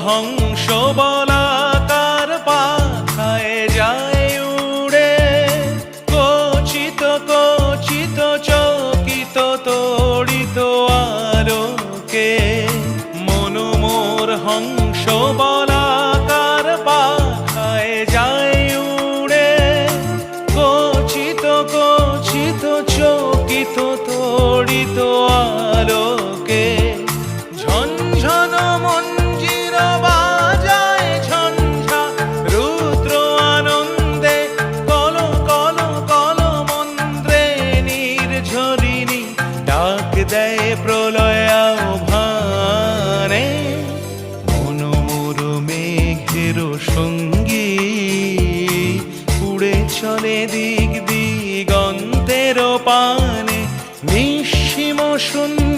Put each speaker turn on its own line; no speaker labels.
হংস বলাকার পাখায় যায় উড়ে, কচিত কচিত চকিত তড়িত আলোকে। মন মোর হংস বলাকার পাখায় যায় উড়ে, কচিত কচিত চকিত তড়িত আলোকে। ঝনঝন মঞ্জির বাজায় ঝঞ্ঝা রুদ্র আনন্দে, কল কল কল মন্ত্রে নির্ঝরিণী ডাক দেয় প্রলয় আহ্বানে। মন মোর মেঘের সঙ্গী উড়ে চলে দিক দিগন্তের পানে, নিঃসীম শূন্য